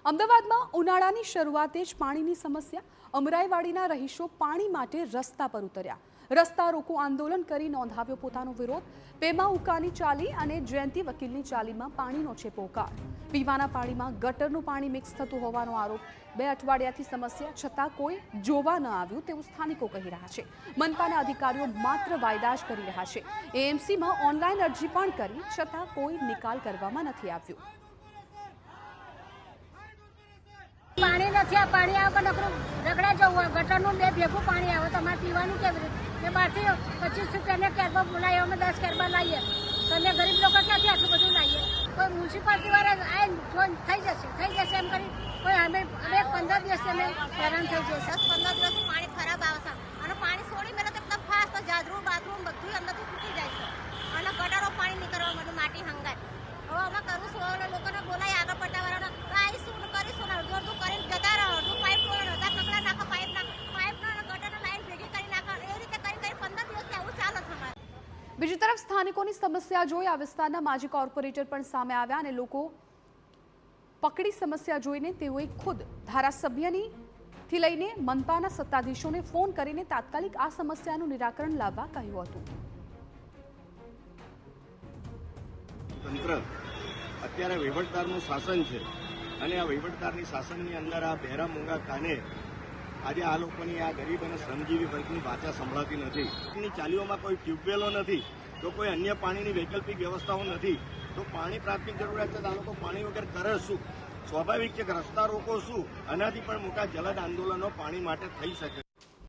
અમદાવાદમાં ઉનાળાની શરૂઆતે જ પાણીની સમસ્યા. અમરાઈવાડીના રહીશો પાણી માટે રસ્તા પર ઉતર્યા. રસ્તા રોકો આંદોલન કરી નોંધાવ્યો પોતાનો વિરોધ. પેમા ઉકાની ચાલી અને જયંતિ વકીલની ચાલીમાં પાણીનો છે પોકાર. પીવાના પાણીમાં ગટરનું પાણી મિક્સ થતું હોવાનો આરોપ. 2 અઠવાડિયાથી સમસ્યા છતાં કોઈ જોવા ન આવ્યું તેવું સ્થાનિકો કહી રહ્યા છે. મનપાના અધિકારીઓ માત્ર વાયદા જ કરી રહ્યા છે. એએમસીમાં ઓનલાઈન અરજી પણ કરી છતાં કોઈ નિકાલ કરવામાં નથી આવ્યો. પાણી નથી, આ પાણી આવે નકરું રગડા જવું હોય. ગટરનું 2 ભેગું પાણી આવે, તમારે પીવાનું કેવી રીતે? મેં બહારથી 25 રૂપિયાના કેરબા બોલાવીએ, અમે 10 કેરબા લાવીએ. તમે ગરીબ લોકો ક્યાંથી આટલું બધું લાવીએ? કોઈ મ્યુનિસિપાલિટી વાળા આવીને થઈ જશે એમ કરી કોઈ અમે 15 દિવસ અમે હેરાન થઈ જશે. 10-15 દિવસથી પાણી ખરાબ આવે છે અને પાણી છોડી મેળે તો એકદમ ફાસ્ટ જાજરું બાથરૂમ બધું અંદરથી તૂટી જાય છે અને ગટરો પાણી નીકળવા બધું માટી હંગાય. હવે અમે કરું છું, લોકોને બોલાવી આગળ પડતા વાળાને આવીશું કરીશું, અડધું કરીને જતા રહો, અડધું પાઇપ અડધા કકડા નાખો, પાઇપ ગટરના લાઈન ભેગી કરી નાખો. એ રીતે કરી 15 દિવસથી આવું ચાલે છે અમારે. બીજી તરફ સ્થાનિકોની સમસ્યા જોઈ આ વિસ્તારના માજી કોર્પોરેટર પણ સામે આવ્યા અને લોકો પકડી સમસ્યા જોઈને તેઓએ ખુદ ધારાસભ્યથી લઈને મનપાના સત્તાધીશોને ફોન કરીને તાત્કાલિક આ સમસ્યાનું નિરાકરણ લાવવા કહ્યું હતું. તંત્ર અત્યારે વહીવટદારનું શાસન છે અને આ વહીવટદારની શાસનની અંદર આ બહેરા મૂંગા કાને આજે આ લોકોની આ ગરીબ અને શ્રમજીવી વર્ગની વાચા સંભળાતી નથી. ની ચાલીઓમાં કોઈ ટ્યુબવેલો નથી, તો કોઈ અન્ય પાણીની વૈકલ્પિક વ્યવસ્થાઓ નથી, તો પાણી પ્રાથમિક જરૂરિયાત છે. આ લોકો પાણી વગર કરે શું? સ્વાભાવિક છે કે રસ્તા રોકો શું, આનાથી પણ મોટા જલદ આંદોલનો પાણી માટે થઈ શકે.